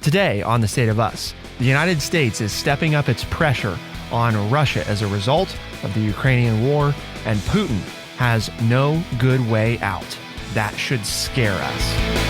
Today on The State of Us, the United States is stepping up its pressure on Russia as a result of the Ukrainian war, and Putin has no good way out. That should scare us.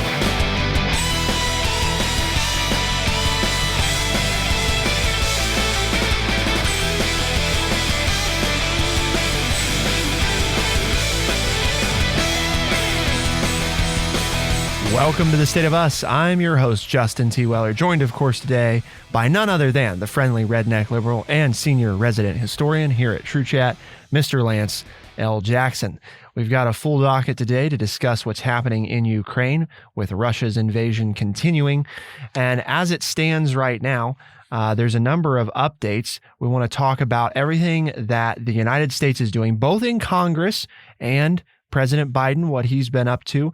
Welcome to The State of Us. I'm your host, Justin T. Weller, joined, of course, today by none other than the friendly redneck liberal and senior resident historian here at True Chat, Mr. Lance L. Jackson. We've got a full docket today to discuss what's happening in Ukraine with Russia's invasion continuing. And as it stands right now, there's a number of updates. We want to talk about everything that the United States is doing, both in Congress and President Biden, what he's been up to,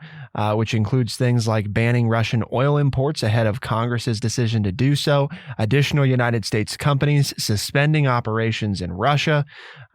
which includes things like banning Russian oil imports ahead of Congress's decision to do so, additional United States companies suspending operations in Russia,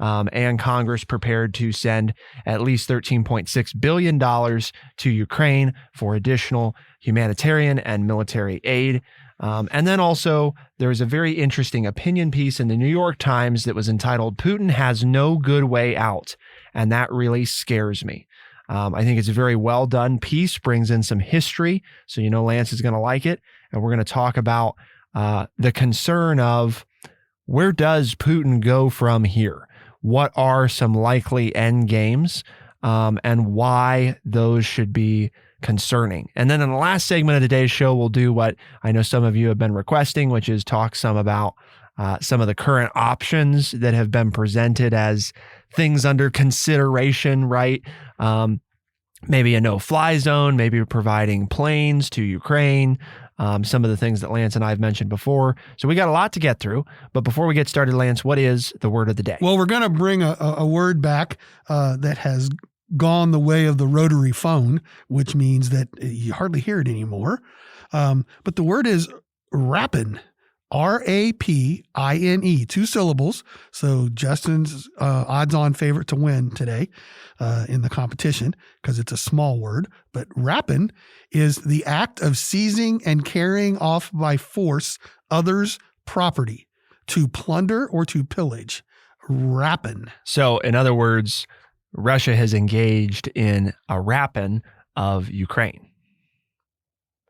and Congress prepared to send at least $13.6 billion to Ukraine for additional humanitarian and military aid. And then also, there's a very interesting opinion piece in the New York Times that was entitled, "Putin Has No Good Way Out." And that really scares me. I think it's a very well done piece, brings in some history. So, you know, Lance is going to like it. And we're going to talk about the concern of where does Putin go from here? What are some likely end games and why those should be concerning. And then in the last segment of today's show, we'll do what I know some of you have been requesting, which is talk some about some of the current options that have been presented as things under consideration, right? Maybe a no-fly zone, maybe providing planes to Ukraine, some of the things that Lance and I have mentioned before. So we got a lot to get through. But before we get started, Lance, what is the word of the day? Well, we're going to bring a word back that has gone the way of the rotary phone, which means that you hardly hear it anymore. But the word is rapine, R-A-P-I-N-E, 2 syllables. So Justin's odds-on favorite to win today in the competition because it's a small word. But rapine is the act of seizing and carrying off by force others' property, to plunder or to pillage. Rapine. So in other words, Russia has engaged in a rapine of Ukraine.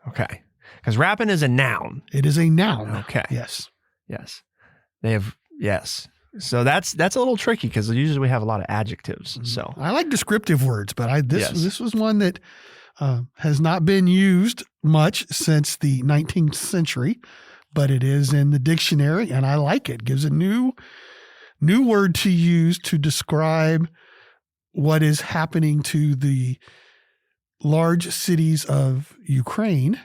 Okay. Because rapine is a noun. It is a noun. Okay. Yes. Yes. They have, yes. So that's a little tricky because usually we have a lot of adjectives. So I like descriptive words, but this was one that has not been used much since the 19th century, but it is in the dictionary and I like it. It gives a new word to use to describe what is happening to the large cities of Ukraine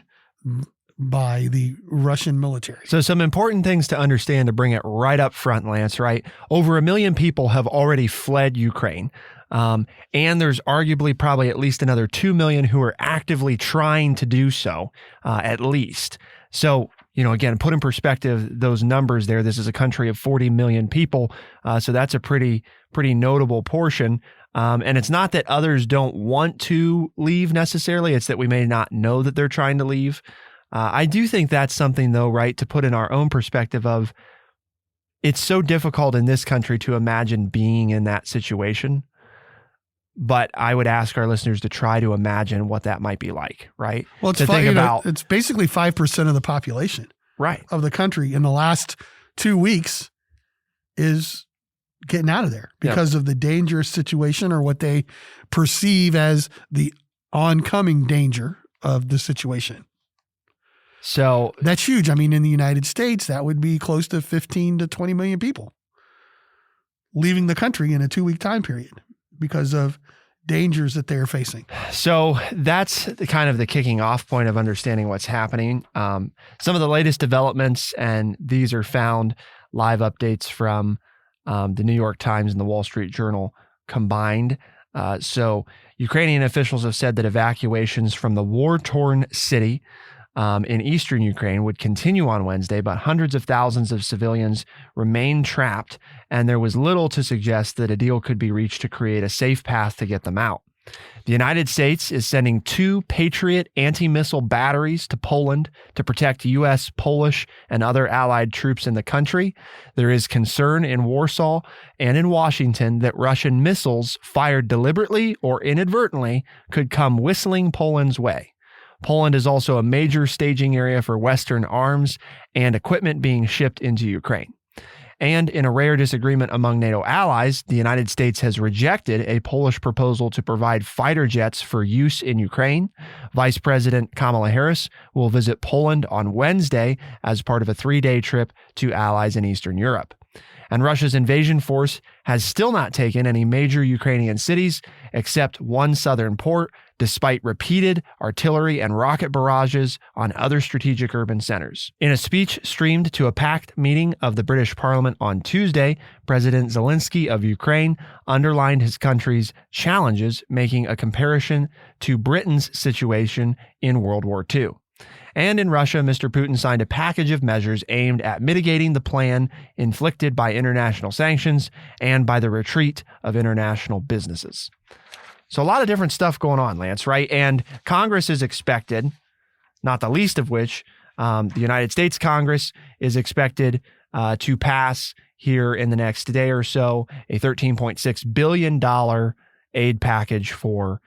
by the Russian military. So some important things to understand to bring it right up front, Lance, right? Over 1 million people have already fled Ukraine. And there's arguably probably at least another 2 million who are actively trying to do so, at least. So, you know, again, put in perspective those numbers there. This is a country of 40 million people. So that's a pretty notable portion. And it's not that others don't want to leave necessarily. It's that we may not know that they're trying to leave. I do think that's something, though, right, to put in our own perspective of it's so difficult in this country to imagine being in that situation. But I would ask our listeners to try to imagine what that might be like, right? Well, it's basically 5% of the population of the country in the last 2 weeks is getting out of there because of the dangerous situation or what they perceive as the oncoming danger of the situation. So that's huge. I mean, in the United States, that would be close to 15 to 20 million people leaving the country in a 2-week time period because of dangers that they're facing. So that's kind of the kicking off point of understanding what's happening. Some of the latest developments, and these are found live updates from the New York Times and the Wall Street Journal combined. So Ukrainian officials have said that evacuations from the war-torn city in eastern Ukraine would continue on Wednesday, but hundreds of thousands of civilians remain trapped, and there was little to suggest that a deal could be reached to create a safe path to get them out. The United States is sending 2 Patriot anti-missile batteries to Poland to protect U.S., Polish, and other allied troops in the country. There is concern in Warsaw and in Washington that Russian missiles fired deliberately or inadvertently could come whistling Poland's way. Poland is also a major staging area for Western arms and equipment being shipped into Ukraine. And in a rare disagreement among NATO allies, the United States has rejected a Polish proposal to provide fighter jets for use in Ukraine. Vice President Kamala Harris will visit Poland on Wednesday as part of a 3-day trip to allies in Eastern Europe. And Russia's invasion force has still not taken any major Ukrainian cities except one southern port, despite repeated artillery and rocket barrages on other strategic urban centers. In a speech streamed to a packed meeting of the British Parliament on Tuesday, President Zelenskyy of Ukraine underlined his country's challenges, making a comparison to Britain's situation in World War II. And in Russia, Mr. Putin signed a package of measures aimed at mitigating the plan inflicted by international sanctions and by the retreat of international businesses. So a lot of different stuff going on, Lance, right? And Congress is expected, not the least of which, the United States Congress is expected to pass here in the next day or so a $13.6 billion aid package for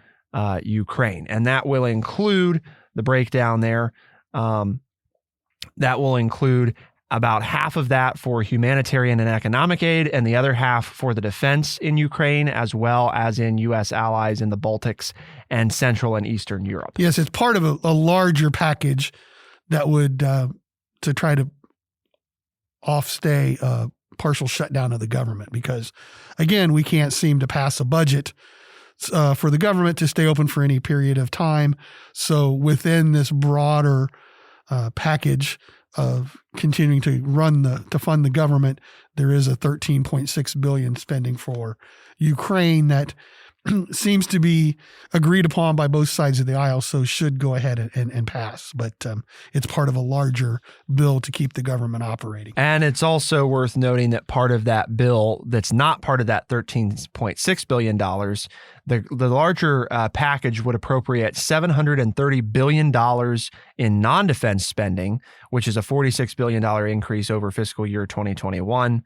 Ukraine. And that will include the breakdown there. That will include about half of that for humanitarian and economic aid, and the other half for the defense in Ukraine, as well as in U.S. allies in the Baltics and Central and Eastern Europe. Yes, it's part of a larger package that would to try to offstay a partial shutdown of the government, because, again, we can't seem to pass a budget for the government to stay open for any period of time. So within this broader package of continuing to fund the government, there is a $13.6 billion spending for Ukraine that seems to be agreed upon by both sides of the aisle, so should go ahead and pass. But it's part of a larger bill to keep the government operating. And it's also worth noting that part of that bill that's not part of that $13.6 billion, the larger package would appropriate $730 billion in non-defense spending, which is a $46 billion increase over fiscal year 2021.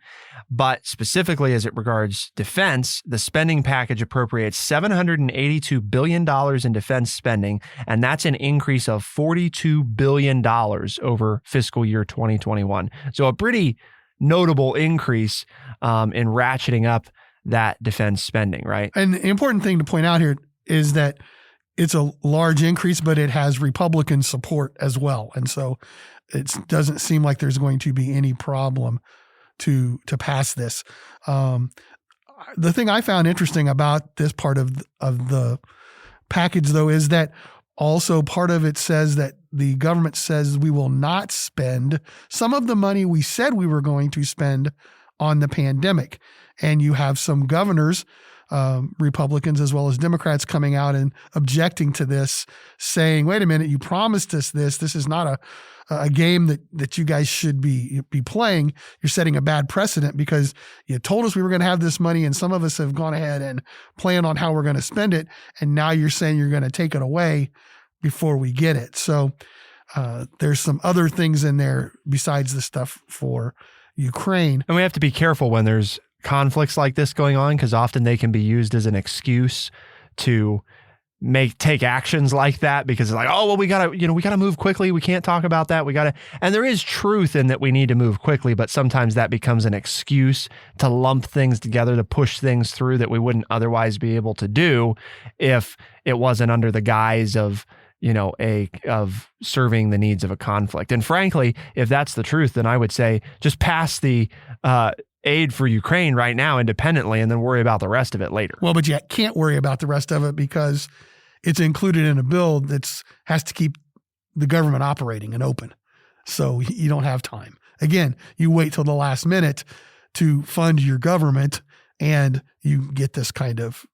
But specifically as it regards defense, the spending package appropriates $782 billion in defense spending, and that's an increase of $42 billion over fiscal year 2021. So a pretty notable increase in ratcheting up that defense spending, right? And the important thing to point out here is that it's a large increase, but it has Republican support as well. And so it doesn't seem like there's going to be any problem to pass this. The thing I found interesting about this part of the package, though, is that also part of it says that the government says we will not spend some of the money we said we were going to spend on the pandemic. And you have some governors, Republicans as well as Democrats, coming out and objecting to this, saying, wait a minute, you promised us this. This is not a game that you guys should be playing. You're setting a bad precedent because you told us we were going to have this money, and some of us have gone ahead and planned on how we're going to spend it. And now you're saying you're going to take it away before we get it. So there's some other things in there besides the stuff for Ukraine. And we have to be careful when there's conflicts like this going on, because often they can be used as an excuse to take actions like that, because it's like, oh, well, we gotta move quickly. We can't talk about that. And there is truth in that we need to move quickly, but sometimes that becomes an excuse to lump things together, to push things through that we wouldn't otherwise be able to do if it wasn't under the guise of of serving the needs of a conflict. And frankly, if that's the truth, then I would say just pass the aid for Ukraine right now independently and then worry about the rest of it later. Well, but you can't worry about the rest of it because it's included in a bill that has to keep the government operating and open. So you don't have time. Again, you wait till the last minute to fund your government, and you get this kind of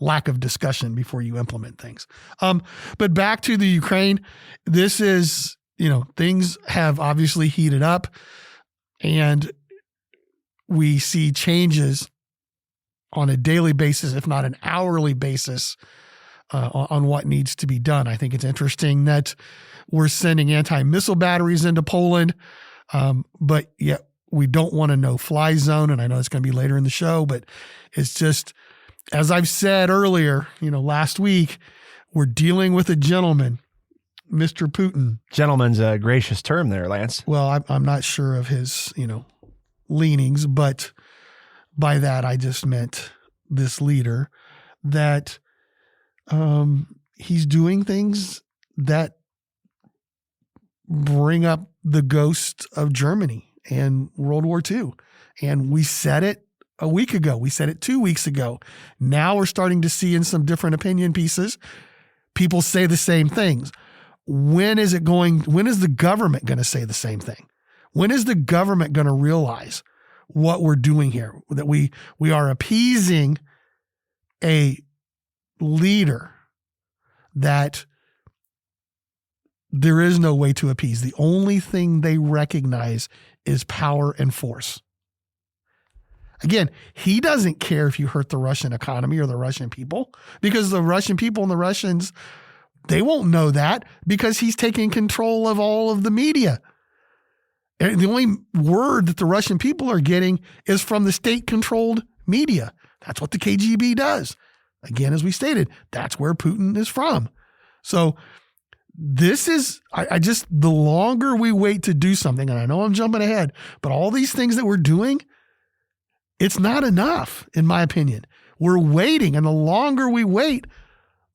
lack of discussion before you implement things. But back to the Ukraine, this is, things have obviously heated up, and we see changes on a daily basis, if not an hourly basis, on what needs to be done. I think it's interesting that we're sending anti-missile batteries into Poland, but yet we don't want a no-fly zone. And I know it's going to be later in the show, but it's just, as I've said earlier, last week, we're dealing with a gentleman, Mr. Putin. Gentleman's a gracious term there, Lance. Well, I'm not sure of his, leanings, but by that I just meant this leader that he's doing things that bring up the ghost of Germany and World War II. And we said it a week ago. We said it 2 weeks ago. Now we're starting to see in some different opinion pieces, people say the same things. When is the government going to say the same thing? When is the government going to realize what we're doing here? That we are appeasing a leader that there is no way to appease. The only thing they recognize is power and force. Again, he doesn't care if you hurt the Russian economy or the Russian people, because the Russian people and the Russians, they won't know that because he's taking control of all of the media. And the only word that the Russian people are getting is from the state-controlled media. That's what the KGB does. Again, as we stated, that's where Putin is from. So this is, the longer we wait to do something, and I know I'm jumping ahead, but all these things that we're doing, it's not enough, in my opinion. We're waiting, and the longer we wait,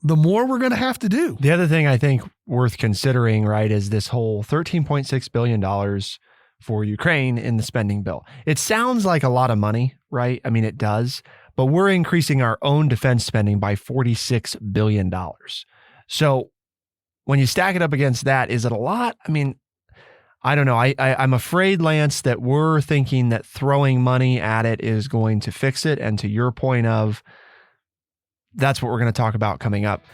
the more we're going to have to do. The other thing I think worth considering, right, is this whole $13.6 billion for Ukraine in the spending bill. It sounds like a lot of money, right? I mean, it does, but we're increasing our own defense spending by $46 billion. So when you stack it up against that, is it a lot? I mean, I don't know. I'm afraid, Lance, that we're thinking that throwing money at it is going to fix it. And to your point of, that's what we're going to talk about coming up.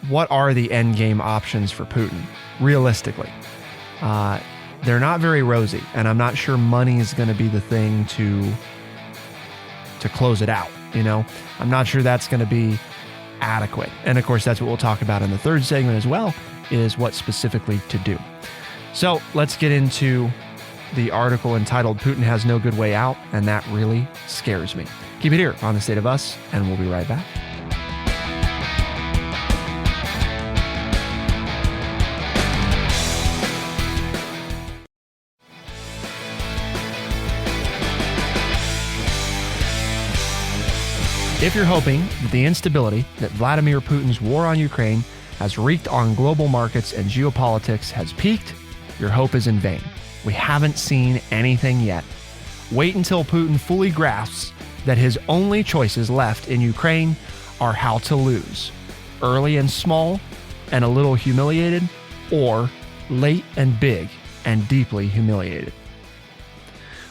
What are the endgame options for Putin, realistically? They're not very rosy, and I'm not sure money is going to be the thing to close it out. I'm not sure that's going to be adequate. And of course, that's what we'll talk about in the third segment as well, is what specifically to do. So let's get into the article entitled "Putin Has No Good Way Out," and that really scares me. Keep it here on The State of Us, and we'll be right back. If you're hoping that the instability that Vladimir Putin's war on Ukraine has wreaked on global markets and geopolitics has peaked, your hope is in vain. We haven't seen anything yet. Wait until Putin fully grasps that his only choices left in Ukraine are how to lose, early and small and a little humiliated, or late and big and deeply humiliated.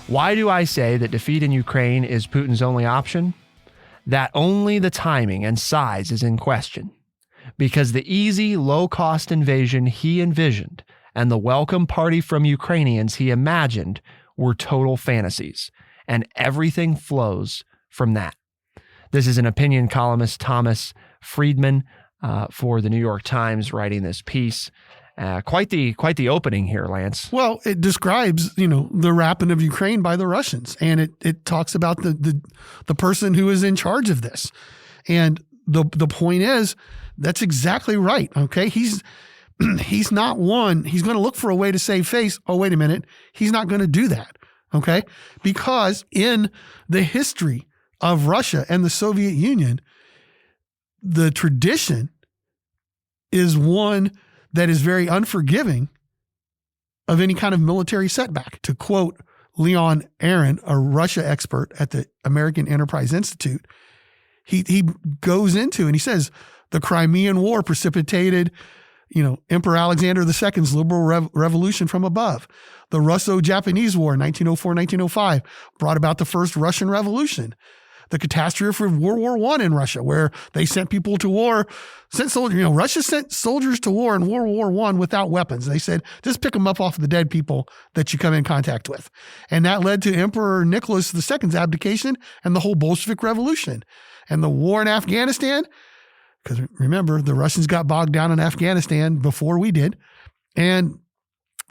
Why do I say that defeat in Ukraine is Putin's only option? That only the timing and size is in question, because the easy, low-cost invasion he envisioned and the welcome party from Ukrainians he imagined were total fantasies, and everything flows from that. This is an opinion columnist, Thomas Friedman, for the New York Times, writing this piece. Quite the opening here, Lance. Well, it describes, the wrapping of Ukraine by the Russians, and it talks about the person who is in charge of this. And the point is, that's exactly right. Okay, he's not one. He's going to look for a way to save face. Oh, wait a minute, he's not going to do that. Okay, because in the history of Russia and the Soviet Union, the tradition is one that is very unforgiving of any kind of military setback. To quote Leon Aaron, a Russia expert at the American Enterprise Institute, he goes into and he says, the Crimean War precipitated, Emperor Alexander II's liberal revolution from above. The Russo-Japanese War, 1904-1905, brought about the first Russian Revolution. the catastrophe of World War I in Russia, where they sent people to war, Russia sent soldiers to war in World War I without weapons. They said, just pick them up off of the dead people that you come in contact with. And that led to Emperor Nicholas II's abdication and the whole Bolshevik Revolution. And the war in Afghanistan, because remember, the Russians got bogged down in Afghanistan before we did. And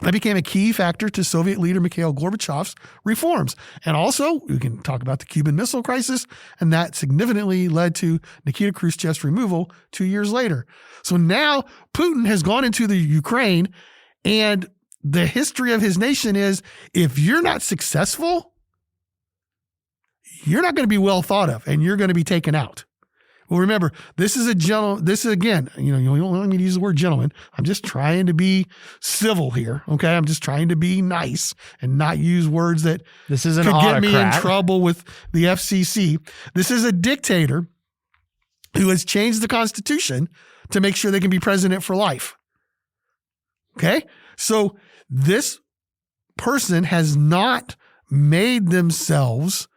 that became a key factor to Soviet leader Mikhail Gorbachev's reforms. And also, we can talk about the Cuban Missile Crisis, and that significantly led to Nikita Khrushchev's removal 2 years later. So now Putin has gone into the Ukraine, and the history of his nation is, if you're not successful, you're not going to be well thought of, and you're going to be taken out. Well, remember, this is again, you don't want me to use the word gentleman. I'm just trying to be civil here. Okay. I'm just trying to be nice and not use words that this is an could autocrat. Get me in trouble with the FCC. This is a dictator who has changed the Constitution to make sure they can be president for life. Okay. So this person has not made themselves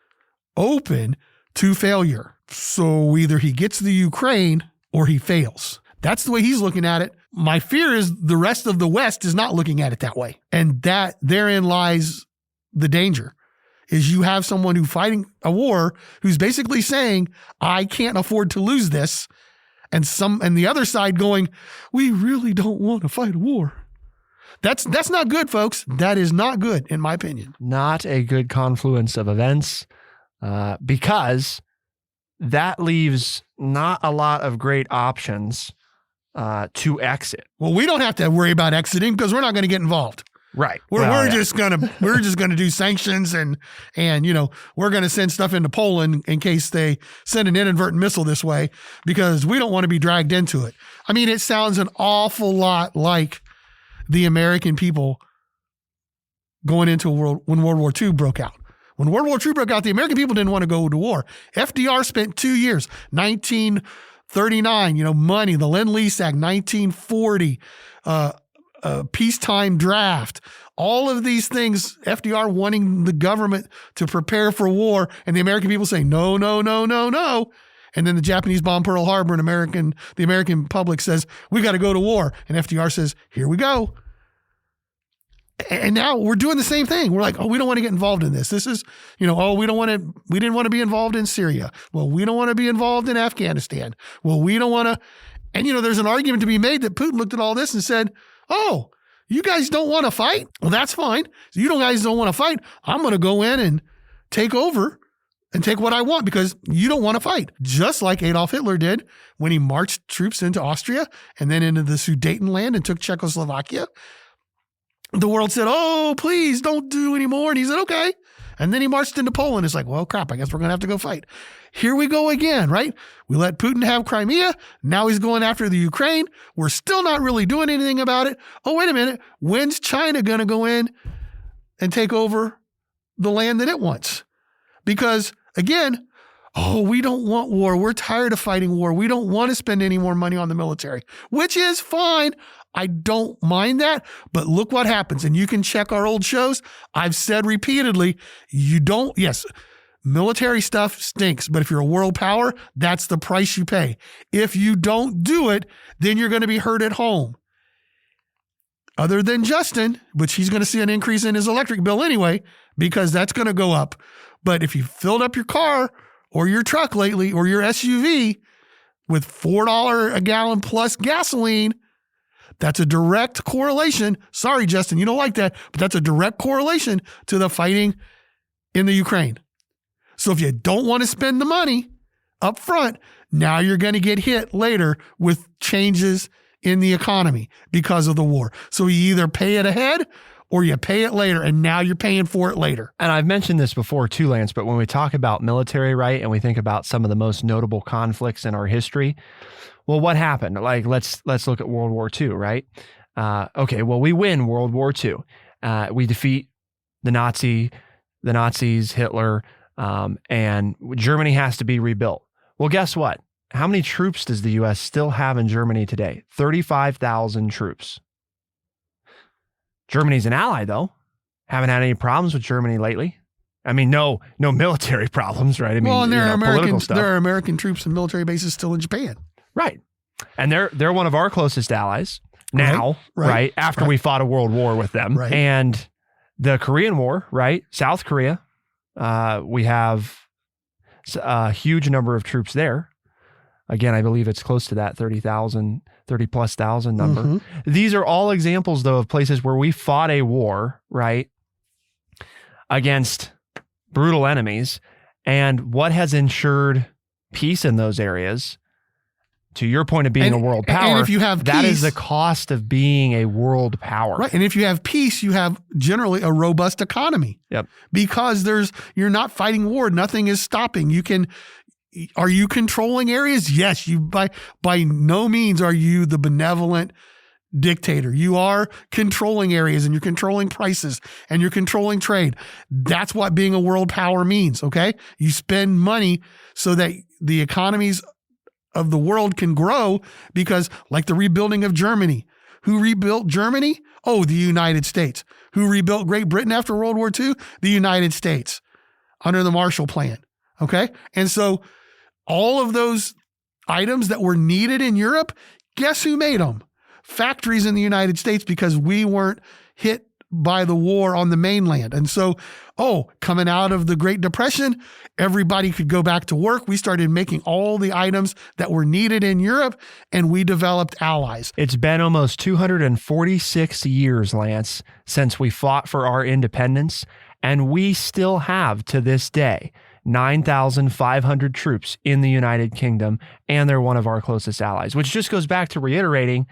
open to failure. So either he gets the Ukraine or he fails. That's the way he's looking at it. My fear is the rest of the West is not looking at it that way. And that therein lies the danger, is you have someone who's fighting a war who's basically saying, I can't afford to lose this. And the other side going, we really don't want to fight a war. That's not good, folks. That is not good, in my opinion. Not a good confluence of events, because that leaves not a lot of great options to exit. Well, we don't have to worry about exiting because we're not going to get involved. Right. We're just gonna do sanctions and we're gonna send stuff into Poland in case they send an inadvertent missile this way because we don't want to be dragged into it. I mean, it sounds an awful lot like the American people going into when World War II broke out. When World War II broke out, the American people didn't want to go to war. FDR spent 2 years, 1939, money, the Lend-Lease Act, 1940, peacetime draft, all of these things, FDR wanting the government to prepare for war, and the American people saying, no, no, no, no, no. And then the Japanese bomb Pearl Harbor, and the American public says, we got to go to war. And FDR says, here we go. And now we're doing the same thing. We're like, oh, we don't want to get involved in this. This is, we didn't want to be involved in Syria. Well, we don't want to be involved in Afghanistan. Well, we don't want to. And, there's an argument to be made that Putin looked at all this and said, oh, you guys don't want to fight? Well, that's fine. So you guys don't want to fight. I'm going to go in and take over and take what I want because you don't want to fight. Just like Adolf Hitler did when he marched troops into Austria and then into the Sudetenland and took Czechoslovakia. The world said, oh, please don't do anymore. And he said, okay. And then he marched into Poland. It's like, well, crap, I guess we're going to have to go fight. Here we go again, right? We let Putin have Crimea. Now he's going after the Ukraine. We're still not really doing anything about it. Oh, wait a minute. When's China going to go in and take over the land that it wants? Because again, oh, we don't want war. We're tired of fighting war. We don't want to spend any more money on the military, which is fine. I don't mind that, but look what happens. And you can check our old shows. I've said repeatedly, yes, military stuff stinks, but if you're a world power, that's the price you pay. If you don't do it, then you're going to be hurt at home. Other than Justin, which he's going to see an increase in his electric bill anyway, because that's going to go up. But if you filled up your car or your truck lately or your SUV with $4 a gallon plus gasoline, that's a direct correlation. Sorry, Justin, you don't like that, but that's a direct correlation to the fighting in the Ukraine. So if you don't want to spend the money up front, now you're going to get hit later with changes in the economy because of the war. So you either pay it ahead or you pay it later, and now you're paying for it later. And I've mentioned this before too, Lance, but when we talk about military, right, and we think about some of the most notable conflicts in our history, well, what happened? Like, let's look at World War II, right? Okay, well, we win World War II. We defeat the Nazis, Hitler, and Germany has to be rebuilt. Well, guess what? How many troops does the U.S. still have in Germany today? 35,000 troops. Germany's an ally, though. Haven't had any problems with Germany lately. I mean, no military problems, right? I mean, and there are political stuff. There are American troops and military bases still in Japan. Right. And they're one of our closest allies now, right? After we fought a world war with them. Right. And the Korean War, right? South Korea, we have a huge number of troops there. Again, I believe it's close to that 30+ thousand number. Mm-hmm. These are all examples, though, of places where we fought a war, right, against brutal enemies. And what has ensured peace in those areas, to your point of being a world power, and if you have that peace, is the cost of being a world power. Right. And if you have peace, you have generally a robust economy. Yep. Because you're not fighting war. Nothing is stopping. Are you controlling areas? Yes. By no means are you the benevolent dictator. You are controlling areas, and you're controlling prices, and you're controlling trade. That's what being a world power means. Okay. You spend money so that the economies of the world can grow, because like the rebuilding of Germany, who rebuilt Germany? Oh, the United States. Who rebuilt Great Britain after World War II? The United States under the Marshall Plan. Okay. And so all of those items that were needed in Europe, guess who made them? Factories in the United States, because we weren't hit by the war on the mainland. And so, coming out of the Great Depression, everybody could go back to work. We started making all the items that were needed in Europe, and we developed allies. It's been almost 246 years, Lance, since we fought for our independence, and we still have, to this day, 9,500 troops in the United Kingdom, and they're one of our closest allies, which just goes back to reiterating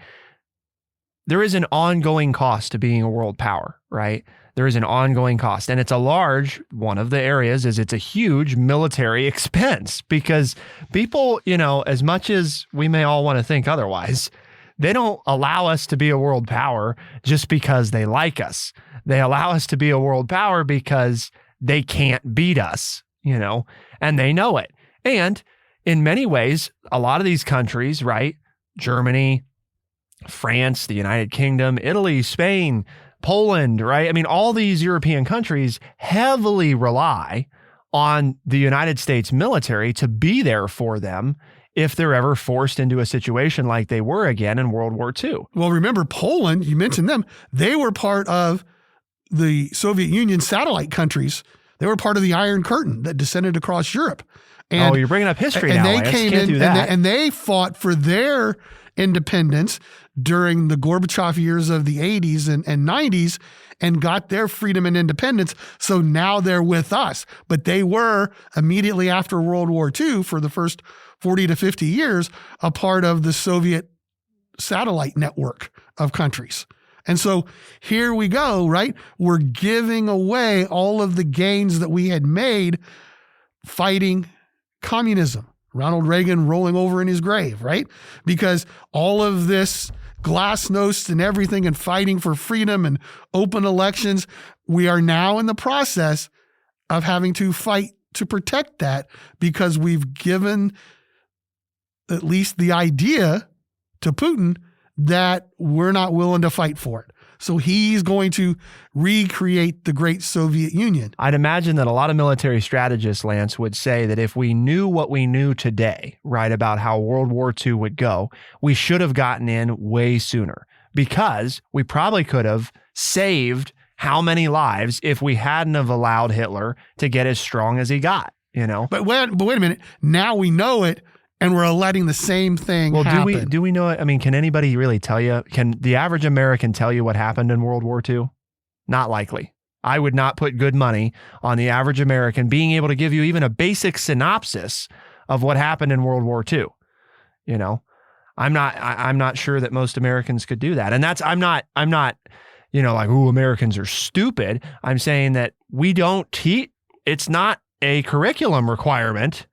there is an ongoing cost to being a world power, right? There is an ongoing cost, and it's a large, one of the areas is it's a huge military expense, because people, as much as we may all want to think otherwise, they don't allow us to be a world power just because they like us. They allow us to be a world power because they can't beat us, and they know it. And in many ways, a lot of these countries, right? Germany, France, the United Kingdom, Italy, Spain, Poland, right? I mean, all these European countries heavily rely on the United States military to be there for them if they're ever forced into a situation like they were again in World War II. Well, remember Poland, you mentioned them. They were part of the Soviet Union satellite countries. They were part of the Iron Curtain that descended across Europe. And, you're bringing up history now. And they came in and they fought for their independence during the Gorbachev years of the 80s and 90s and got their freedom and independence. So now they're with us. But they were immediately after World War II, for the first 40 to 50 years, a part of the Soviet satellite network of countries. And so here we go, right? We're giving away all of the gains that we had made fighting communism. Ronald Reagan rolling over in his grave, right? Because all of this glasnost and everything and fighting for freedom and open elections, we are now in the process of having to fight to protect that, because we've given at least the idea to Putin that we're not willing to fight for it. So he's going to recreate the great Soviet Union. I'd imagine that a lot of military strategists, Lance, would say that if we knew what we knew today, right, about how World War II would go, we should have gotten in way sooner, because we probably could have saved how many lives if we hadn't have allowed Hitler to get as strong as he got, But wait a minute. Now we know it, and we're letting the same thing happen. Do we know it? I mean, can anybody really tell you? Can the average American tell you what happened in World War II? Not likely. I would not put good money on the average American being able to give you even a basic synopsis of what happened in World War II. I'm not sure that most Americans could do that. And I'm not, like, Americans are stupid. I'm saying that we don't teach, it's not a curriculum requirement,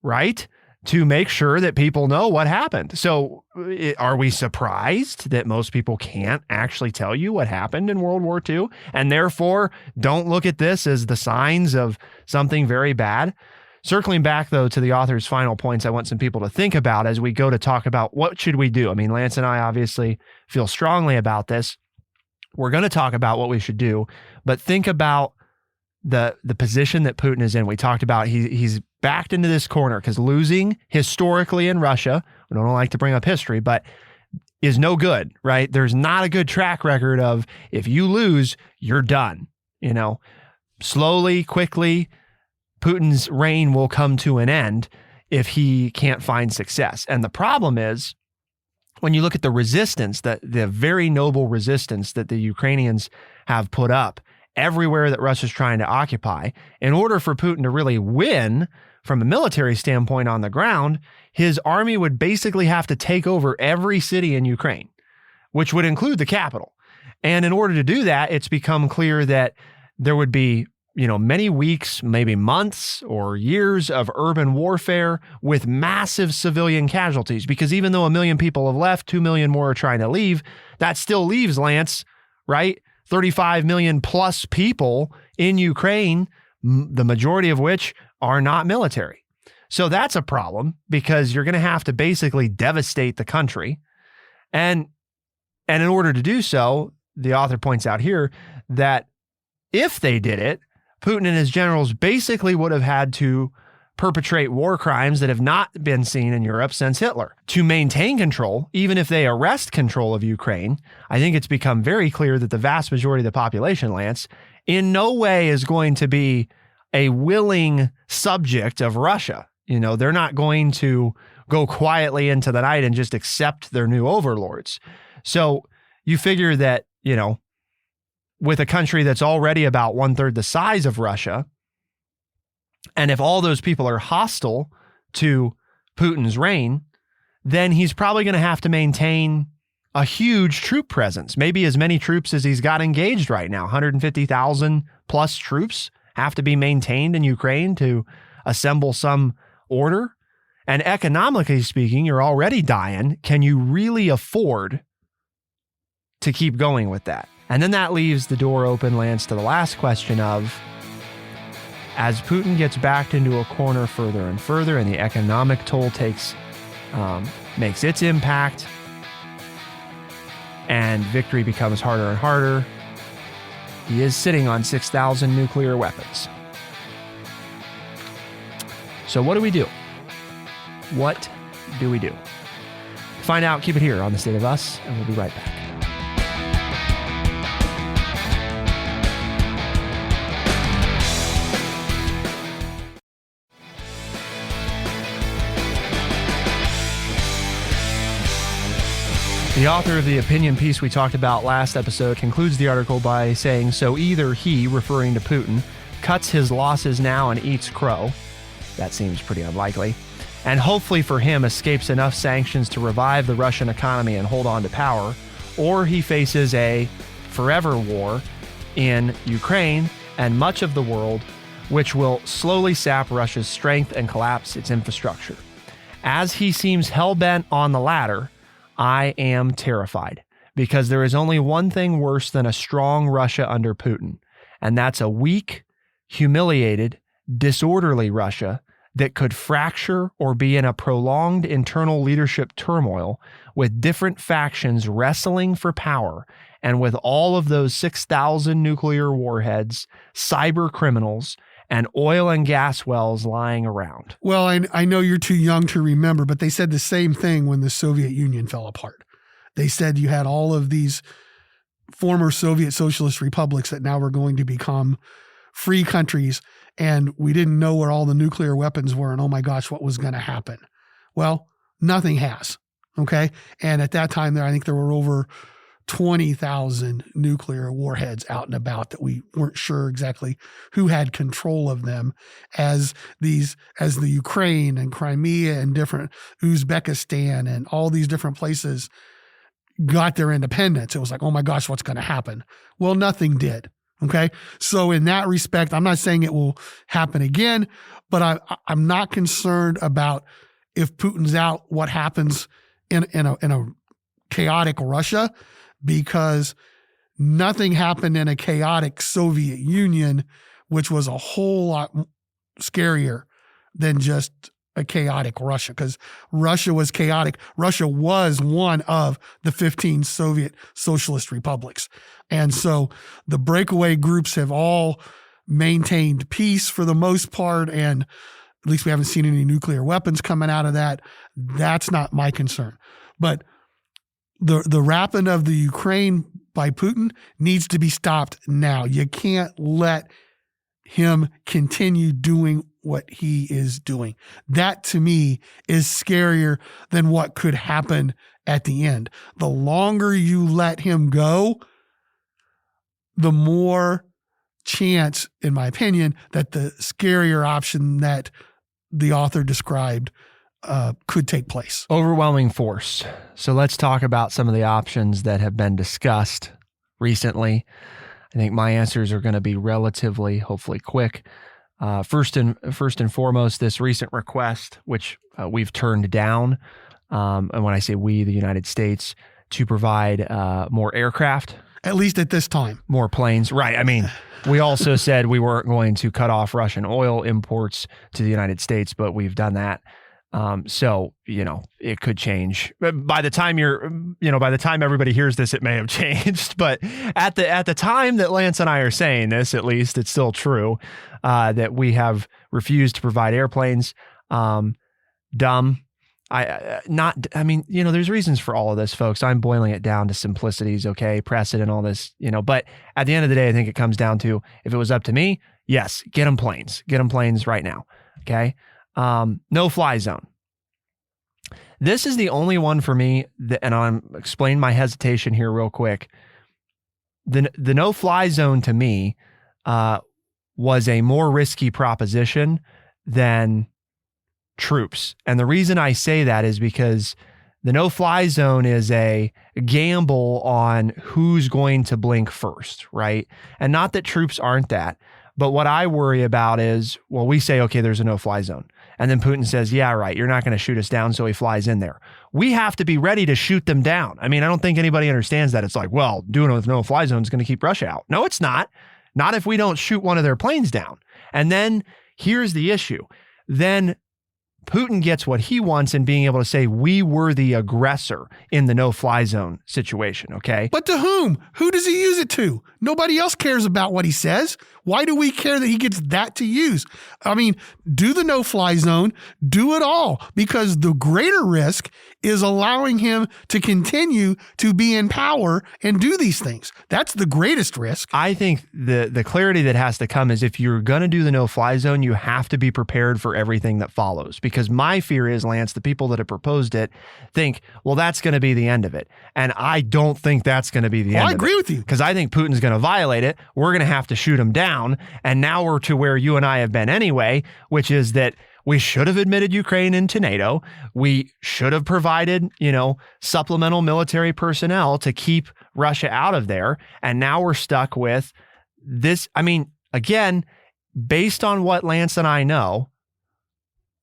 right, to make sure that people know what happened. So are we surprised that most people can't actually tell you what happened in World War II, and therefore don't look at this as the signs of something very bad? Circling back, though, to the author's final points, I want some people to think about as we go to talk about what should we do. I mean, Lance and I obviously feel strongly about this. We're going to talk about what we should do, but think about the position that Putin is in. We talked about he's backed into this corner because losing historically in Russia, we don't like to bring up history, but is no good, right? There's not a good track record of if you lose, you're done. You know, slowly, quickly, Putin's reign will come to an end if he can't find success. And the problem is, when you look at the resistance, the very noble resistance that the Ukrainians have put up everywhere that Russia's trying to occupy, in order for Putin to really win from a military standpoint on the ground, his army would basically have to take over every city in Ukraine, which would include the capital. And in order to do that, it's become clear that there would be, many weeks, maybe months or years of urban warfare with massive civilian casualties. Because even though 1 million people have left, 2 million more are trying to leave, that still leaves, Lance, right? 35 million plus people in Ukraine, the majority of which are not military. So that's a problem because you're going to have to basically devastate the country. And in order to do so, the author points out here that if they did it, Putin and his generals basically would have had to perpetrate war crimes that have not been seen in Europe since Hitler. To maintain control, even if they arrest control of Ukraine, I think it's become very clear that the vast majority of the population, Lance, in no way is going to be a willing subject of Russia. They're not going to go quietly into the night and just accept their new overlords. So you figure that, with a country that's already about 1/3 the size of Russia, and if all those people are hostile to Putin's reign, then he's probably going to have to maintain a huge troop presence, maybe as many troops as he's got engaged right now. 150,000 plus troops have to be maintained in Ukraine to assemble some order. And economically speaking, you're already dying. Can you really afford to keep going with that? And then that leaves the door open, Lance, to the last question of, as Putin gets backed into a corner further and further and the economic toll makes its impact and victory becomes harder and harder, he is sitting on 6,000 nuclear weapons. So what do we do? What do we do? To find out, keep it here on The State of Us, and we'll be right back. The author of the opinion piece we talked about last episode concludes the article by saying, so either he, referring to Putin, cuts his losses now and eats crow. That seems pretty unlikely. And hopefully for him escapes enough sanctions to revive the Russian economy and hold on to power, or he faces a forever war in Ukraine and much of the world, which will slowly sap Russia's strength and collapse its infrastructure. As he seems hell-bent on the latter, I am terrified, because there is only one thing worse than a strong Russia under Putin, and that's a weak, humiliated, disorderly Russia that could fracture or be in a prolonged internal leadership turmoil with different factions wrestling for power, and with all of those 6,000 nuclear warheads, cyber criminals, and oil and gas wells lying around. Well, I know you're too young to remember, but they said the same thing when the Soviet Union fell apart. They said you had all of these former Soviet socialist republics that now were going to become free countries, and we didn't know where all the nuclear weapons were, and oh my gosh, what was going to happen? Well, nothing has, okay? And at that time, I think there were over 20,000 nuclear warheads out and about that we weren't sure exactly who had control of them, as the Ukraine and Crimea and different Uzbekistan and all these different places got their independence. It was like, oh my gosh, what's going to happen? Well, nothing did. Okay. So in that respect, I'm not saying it will happen again, but I'm not concerned about if Putin's out, what happens in a chaotic Russia, because nothing happened in a chaotic Soviet Union, which was a whole lot scarier than just a chaotic Russia, because Russia was chaotic. Russia was one of the 15 Soviet socialist republics. And so the breakaway groups have all maintained peace for the most part, and at least we haven't seen any nuclear weapons coming out of that. That's not my concern. But the wrapping of the Ukraine by Putin needs to be stopped now. You can't let him continue doing what he is doing. That to me is scarier than what could happen at the end. The longer you let him go, the more chance, in my opinion, that the scarier option that the author described could take place. Overwhelming force. So let's talk about some of the options that have been discussed recently. I think my answers are going to be relatively, hopefully quick. First and foremost, this recent request, which we've turned down, and when I say we, the United States, to provide more aircraft. At least at this time. More planes. Right. I mean, we also said we weren't going to cut off Russian oil imports to the United States, but we've done that. So, it could change. By the time by the time everybody hears this, it may have changed. But at the time that Lance and I are saying this, at least it's still true, that we have refused to provide airplanes. Dumb. There's reasons for all of this, folks. I'm boiling it down to simplicities, okay? Precedent, all this, but at the end of the day, I think it comes down to, if it was up to me, yes, get them planes right now. Okay. No fly zone. This is the only one for me and I'm explaining my hesitation here real quick. The no fly zone to me, was a more risky proposition than troops. And the reason I say that is because the no-fly zone is a gamble on who's going to blink first, right? And not that troops aren't that, but what I worry about is, well, we say, okay, there's a no-fly zone. And then Putin says, yeah, right, you're not going to shoot us down, so he flies in there. We have to be ready to shoot them down. I mean, I don't think anybody understands that. It's like, well, doing it with no-fly zone is going to keep Russia out. No, it's not. Not if we don't shoot one of their planes down. And then here's the issue. Then Putin gets what he wants in being able to say we were the aggressor in the no-fly zone situation, okay? But to whom? Who does he use it to? Nobody else cares about what he says. Why do we care that he gets that to use? I mean, do the no-fly zone, do it all, because the greater risk is allowing him to continue to be in power and do these things. That's the greatest risk. I think the clarity that has to come is if you're going to do the no-fly zone, you have to be prepared for everything that follows. Because my fear is, Lance, the people that have proposed it think, well, that's going to be the end of it. And I don't think that's going to be the end of it. I agree with you. Because I think Putin's going to violate it. We're going to have to shoot him down. And now we're to where you and I have been anyway, which is that we should have admitted Ukraine into NATO. We should have provided, supplemental military personnel to keep Russia out of there. And now we're stuck with this. I mean, again, based on what Lance and I know,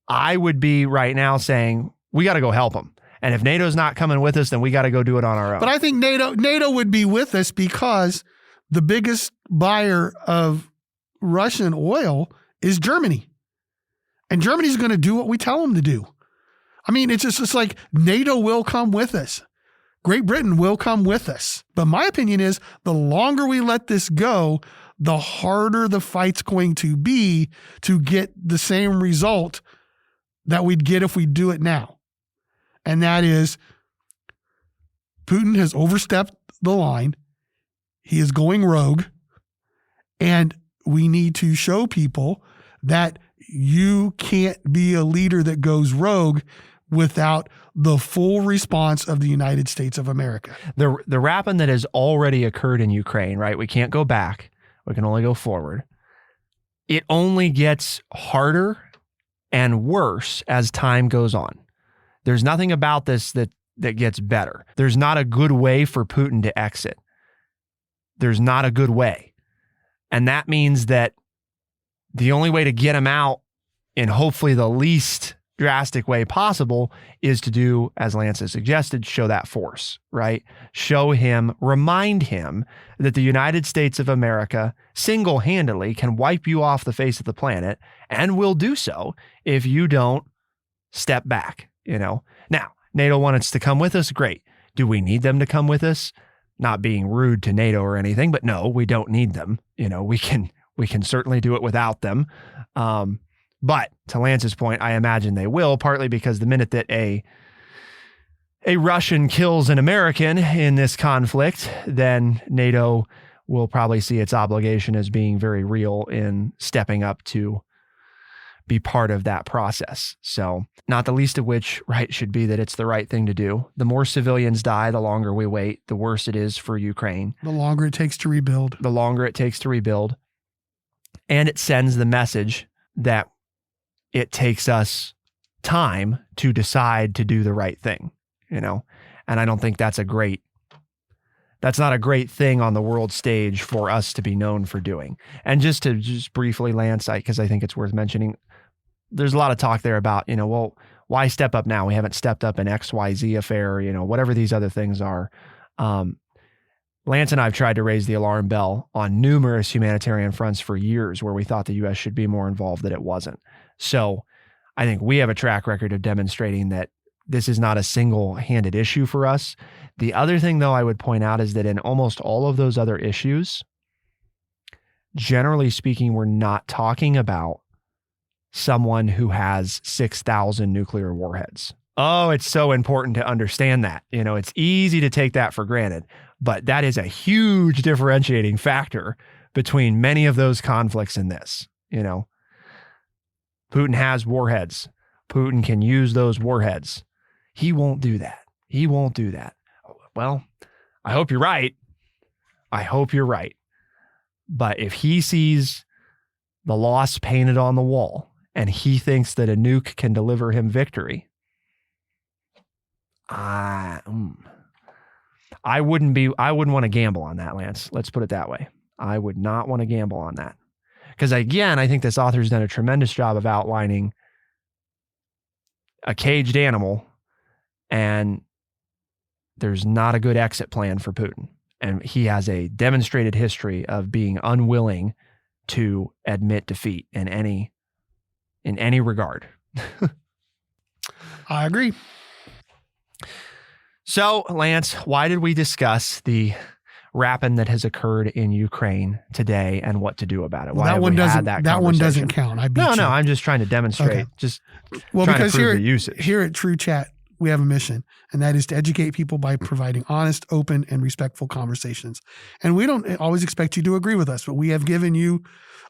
I would be right now saying we got to go help them. And if NATO's not coming with us, then we got to go do it on our own. But I think NATO would be with us because the biggest buyer of Russian oil is Germany. And Germany's going to do what we tell them to do. I mean, it's just like NATO will come with us. Great Britain will come with us. But my opinion is the longer we let this go, the harder the fight's going to be to get the same result that we'd get if we do it now. And that is Putin has overstepped the line. He is going rogue. And we need to show people that you can't be a leader that goes rogue without the full response of the United States of America. The wrapping that has already occurred in Ukraine, right? We can't go back. We can only go forward. It only gets harder and worse as time goes on. There's nothing about this that gets better. There's not a good way for Putin to exit. There's not a good way. And that means that the only way to get him out in hopefully the least drastic way possible is to do, as Lance has suggested, show that force, right? Show him, remind him that the United States of America single-handedly can wipe you off the face of the planet and will do so if you don't step back, Now, NATO wants us to come with us. Great. Do we need them to come with us? Not being rude to NATO or anything, but no, we don't need them. We We can certainly do it without them. But to Lance's point, I imagine they will, partly because the minute that a Russian kills an American in this conflict, then NATO will probably see its obligation as being very real in stepping up to be part of that process. So not the least of which, right, should be that it's the right thing to do. The more civilians die, the longer we wait, the worse it is for Ukraine. The longer it takes to rebuild. The longer it takes to rebuild. And it sends the message that it takes us time to decide to do the right thing, you know? And I don't think that's not a great thing on the world stage for us to be known for doing. And just briefly, Lance, because I think it's worth mentioning, there's a lot of talk there about, well, why step up now? We haven't stepped up an XYZ affair, whatever these other things are. Lance and I have tried to raise the alarm bell on numerous humanitarian fronts for years where we thought the U.S. should be more involved, that it wasn't. So I think we have a track record of demonstrating that this is not a single-handed issue for us. The other thing, though, I would point out is that in almost all of those other issues, generally speaking, we're not talking about someone who has 6,000 nuclear warheads. Oh, it's so important to understand that. It's easy to take that for granted, but that is a huge differentiating factor between many of those conflicts in this. Putin has warheads. Putin can use those warheads. He won't do that. He won't do that. Well, I hope you're right. I hope you're right. But if he sees the loss painted on the wall and he thinks that a nuke can deliver him victory, I wouldn't want to gamble on that, Lance. Let's put it that way. I would not want to gamble on that. Because again, I think this author's done a tremendous job of outlining a caged animal, and there's not a good exit plan for Putin. And he has a demonstrated history of being unwilling to admit defeat in any regard. I agree. So, Lance, why did we discuss the rapine that has occurred in Ukraine today and what to do about it? Well, that one doesn't count. No, I'm just trying to demonstrate. Okay. Because here at True Chat, we have a mission, and that is to educate people by providing honest, open, and respectful conversations. And we don't always expect you to agree with us, but we have given you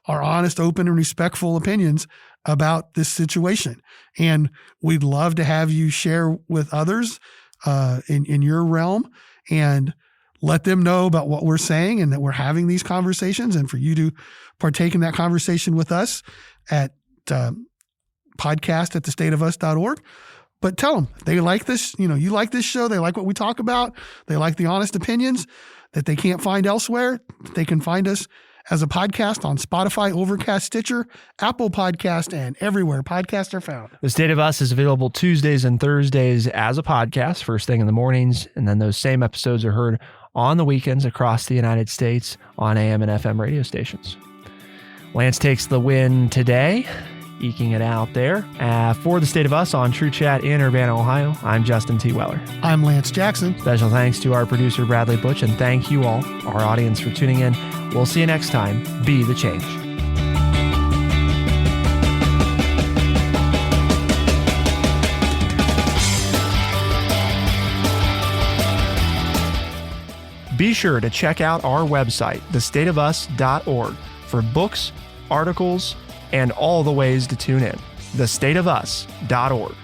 our honest, open, and respectful opinions about this situation. And we'd love to have you share with others in your realm and let them know about what we're saying and that we're having these conversations, and for you to partake in that conversation with us at podcast@thestateofus.org. But tell them they like this, you like this show. They like what we talk about. They like the honest opinions that they can't find elsewhere. They can find us as a podcast on Spotify, Overcast, Stitcher, Apple Podcast, and everywhere podcasts are found. The State of Us is available Tuesdays and Thursdays as a podcast, first thing in the mornings. And then those same episodes are heard on the weekends across the United States on AM and FM radio stations. Lance takes the win today, eking it out there. For the State of Us on True Chat in Urbana, Ohio, I'm Justin T. Weller. I'm Lance Jackson. Special thanks to our producer, Bradley Butch, and thank you all, our audience, for tuning in. We'll see you next time. Be the change. Be sure to check out our website, thestateofus.org, for books, articles, and all the ways to tune in. thestateofus.org.